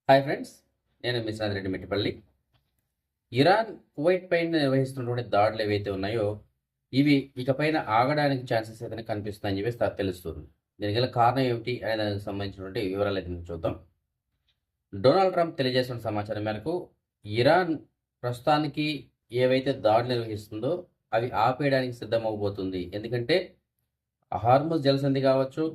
Hi friends, నేను miss Reddy Mettipalli. Iran Kuwait పైన నిర్వహిస్తున్నటువంటి దాడులు ఏవైతే ఉన్నాయో ఇవి ఇకపైన ఆగడానికి ఛాన్సెస్ అయితే కనిపిస్తున్నాయని చెప్పేసి తెలుస్తుంది. దీనికి గల కారణం ఏమిటి అనే దానికి సంబంధించినటువంటి వివరాలు అయితే చూద్దాం. డొనాల్డ్ ట్రంప్ తెలియజేసిన సమాచారం మేరకు ఇరాన్ ప్రస్తుతానికి ఏవైతే దాడులు నిర్వహిస్తుందో అవి ఆపేయడానికి సిద్ధమవబోతుంది. ఎందుకంటే హార్ముజ్ జలసంధి కావచ్చు,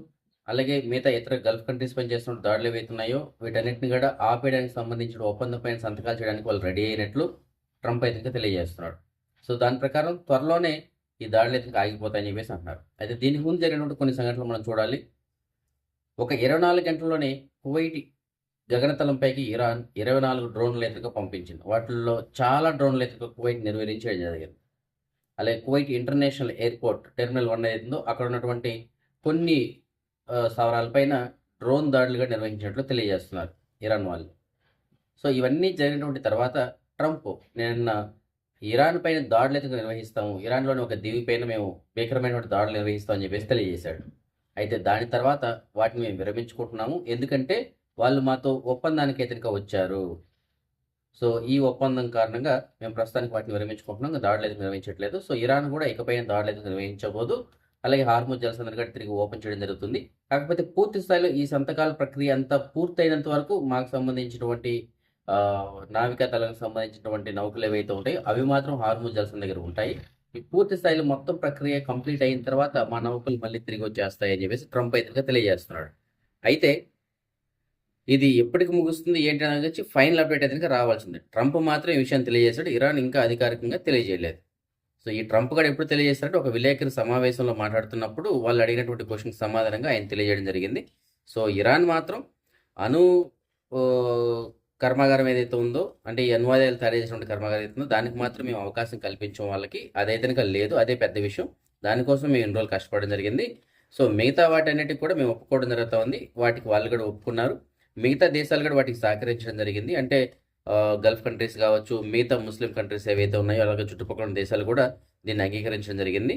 అలాగే మిగతా ఇతర గల్ఫ్ కంట్రీస్ పైన చేస్తున్న దాడులు ఏవైతున్నాయో వీటన్నిటిని కూడా ఆపేయడానికి సంబంధించిన ఒప్పందం పైన సంతకాలు చేయడానికి వాళ్ళు రెడీ అయినట్లు ట్రంప్ అయితే తెలియజేస్తున్నాడు. సో దాని ప్రకారం త్వరలోనే ఈ దాడులు అయితే ఆగిపోతాయని చెప్పేసి అంటున్నారు. అయితే దీనికి ముందు జరిగినటువంటి కొన్ని సంఘటనలు మనం చూడాలి. ఒక 24 గంటల్లోనే కువైట్ గగనతలంపైకి ఇరాన్ 24 డ్రోన్లు ఎదురుగా పంపించింది. వాటిల్లో చాలా డ్రోన్లు ఎదురుగా కువైట్ నిర్వహించడం జరిగింది. అలాగే కువైట్ ఇంటర్నేషనల్ ఎయిర్పోర్ట్ టెర్మినల్ 1 ఏదో అక్కడ ఉన్నటువంటి కొన్ని స్థావరాలపైన డ్రోన్ దాడులుగా నిర్వహించినట్లు తెలియజేస్తున్నారు ఇరాన్ వాళ్ళు. సో ఇవన్నీ జరిగినటువంటి తర్వాత ట్రంప్ నిన్న ఇరాన్ పైన దాడులు అయితే నిర్వహిస్తాము, ఇరాన్లోని ఒక దీవి పైన మేము భీకరమైనటువంటి దాడులు నిర్వహిస్తాం అని చెప్పేసి తెలియజేశాడు. అయితే దాని తర్వాత వాటిని మేము విరమించుకుంటున్నాము, ఎందుకంటే వాళ్ళు మాతో ఒప్పందానికి ఎదురుగా వచ్చారు. సో ఈ ఒప్పందం కారణంగా మేము ప్రస్తుతానికి వాటిని విరమించుకుంటున్నాం, దాడులు అయితే నిర్వహించట్లేదు. సో ఇరాన్ కూడా ఇకపైన దాడులు అయితే నిర్వహించబోదు. అలాగే హార్ముజ్ జలసంధిని కూడా తిరిగి ఓపెన్ చేయడం జరుగుతుంది. కాకపోతే పూర్తి స్థాయిలో ఈ సంతకాల ప్రక్రియ అంతా పూర్తయినంత వరకు మాకు సంబంధించినటువంటి నావికా దళానికి సంబంధించినటువంటి నౌకలు ఏవైతే ఉంటాయో అవి మాత్రం హార్ముజ్ జలసంధి దగ్గర ఉంటాయి. ఈ పూర్తి స్థాయిలో మొత్తం ప్రక్రియ కంప్లీట్ అయిన తర్వాత మా నౌకలు మళ్ళీ తిరిగి వచ్చేస్తాయని చెప్పేసి ట్రంప్ అయితే తెలియజేస్తున్నాడు. అయితే ఇది ఎప్పటికి ముగుస్తుంది ఏంటి అనేది వచ్చి ఫైనల్ అప్డేట్ అయితే రావాల్సింది. ట్రంప్ మాత్రం ఈ విషయాన్ని తెలియజేశాడు, ఇరాన్ ఇంకా అధికారికంగా తెలియజేయలేదు. సో ఈ ట్రంప్ గారు ఎప్పుడు తెలియజేస్తారంటే ఒక విలేకరుల సమావేశంలో మాట్లాడుతున్నప్పుడు వాళ్ళు అడిగినటువంటి క్వశ్చన్కి సమాధానంగా ఆయన తెలియజేయడం జరిగింది. సో ఇరాన్ మాత్రం అణు కర్మాగారం ఏదైతే ఉందో, అంటే ఈ అణ్వాయుధాలు తయారు చేసినటువంటి కర్మాగారం ఏదైతే ఉందో దానికి మాత్రం మేము అవకాశం కల్పించాం వాళ్ళకి, అదైతే లేదు, అదే పెద్ద విషయం. దానికోసం మేము ఎన్ని రోజులు కష్టపడడం జరిగింది. సో మిగతా వాటన్నిటికి కూడా మేము ఒప్పుకోవడం జరుగుతూ ఉంది, వాటికి వాళ్ళు కూడా ఒప్పుకున్నారు. మిగతా దేశాలు కూడా వాటికి సహకరించడం జరిగింది. అంటే గల్ఫ్ కంట్రీస్ కావచ్చు, మిగతా ముస్లిం కంట్రీస్ ఏవైతే ఉన్నాయో అలాగే చుట్టుపక్కల ఉన్న దేశాలు కూడా దీన్ని అంగీకరించడం జరిగింది.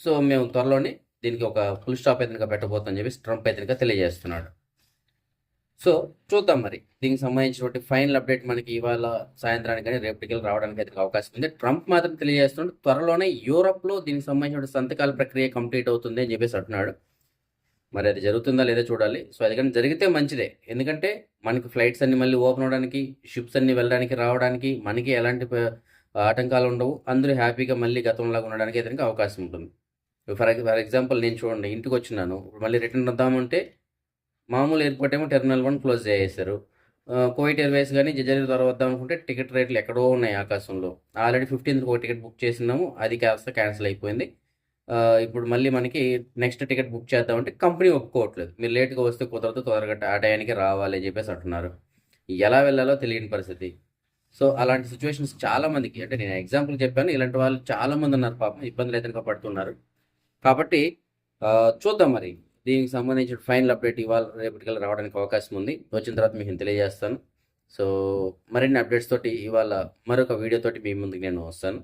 సో మేము త్వరలోనే దీనికి ఒక ఫుల్ స్టాప్ అయితే పెట్టబోతుందని చెప్పి ట్రంప్ అయితే తెలియజేస్తున్నాడు. సో చూద్దాం మరి దీనికి సంబంధించినటువంటి ఫైనల్ అప్డేట్ మనకి ఇవాళ సాయంత్రానికి కానీ రేపటికి రావడానికి అయితే అవకాశం ఉంది. ట్రంప్ మాత్రం తెలియజేస్తున్నాడు త్వరలోనే యూరోప్లో దీనికి సంబంధించిన సంతకాల ప్రక్రియ కంప్లీట్ అవుతుంది అని చెప్పేసి అంటున్నాడు. మరి అది జరుగుతుందా లేదా చూడాలి. సో అది కానీ జరిగితే మంచిదే, ఎందుకంటే మనకి ఫ్లైట్స్ అన్ని మళ్ళీ ఓపెన్ అవడానికి, షిప్స్ అన్ని వెళ్ళడానికి రావడానికి మనకి ఎలాంటి ఆటంకాలు ఉండవు. అందరూ హ్యాపీగా మళ్ళీ గతంలాగా ఉండడానికి అయితే అవకాశం ఉంటుంది. ఫర్ ఎగ్జాంపుల్ నేను చూడండి, ఇంటికి వచ్చినాను, మళ్ళీ రిటర్న్ వద్దామంటే మామూలు ఎయిర్పోర్ట్ ఏమో టెర్మినల్ 1 క్లోజ్ చేసేసారు. కువైట్ ఎయిర్వేస్ కానీ జజైర్ ద్వారా వద్దాం అనుకుంటే టికెట్ రేట్లు ఎక్కడో ఉన్నాయి ఆకాశంలో. ఆల్రెడీ 15th ఒక టికెట్ బుక్ చేసినాము, అది కాస్త క్యాన్సిల్ అయిపోయింది. ఇప్పుడు మళ్ళీ మనకి నెక్స్ట్ టికెట్ బుక్ చేద్దామంటే కంపెనీ ఒప్పుకోవట్లేదు, మీరు లేట్గా వస్తే కుదరదు, తొందరగా ఆ టయానికి రావాలి అని చెప్పేసి అంటున్నారు. ఎలా వెళ్ళాలో తెలియని పరిస్థితి. సో అలాంటి సిచ్యువేషన్స్ చాలామందికి, అంటే నేను ఎగ్జాంపుల్ చెప్పాను, ఇలాంటి వాళ్ళు చాలామంది ఉన్నారు, పాపం ఇబ్బందులు అయితే పడుతున్నారు. కాబట్టి చూద్దాం మరి దీనికి సంబంధించిన ఫైనల్ అప్డేట్ ఇవాళ రేపటికల్లా రావడానికి అవకాశం ఉంది. వచ్చిన తర్వాత మీకు తెలియజేస్తాను. సో మరిన్ని అప్డేట్స్ తోటి ఇవాళ మరొక వీడియోతోటి మీ ముందుకు నేను వస్తాను.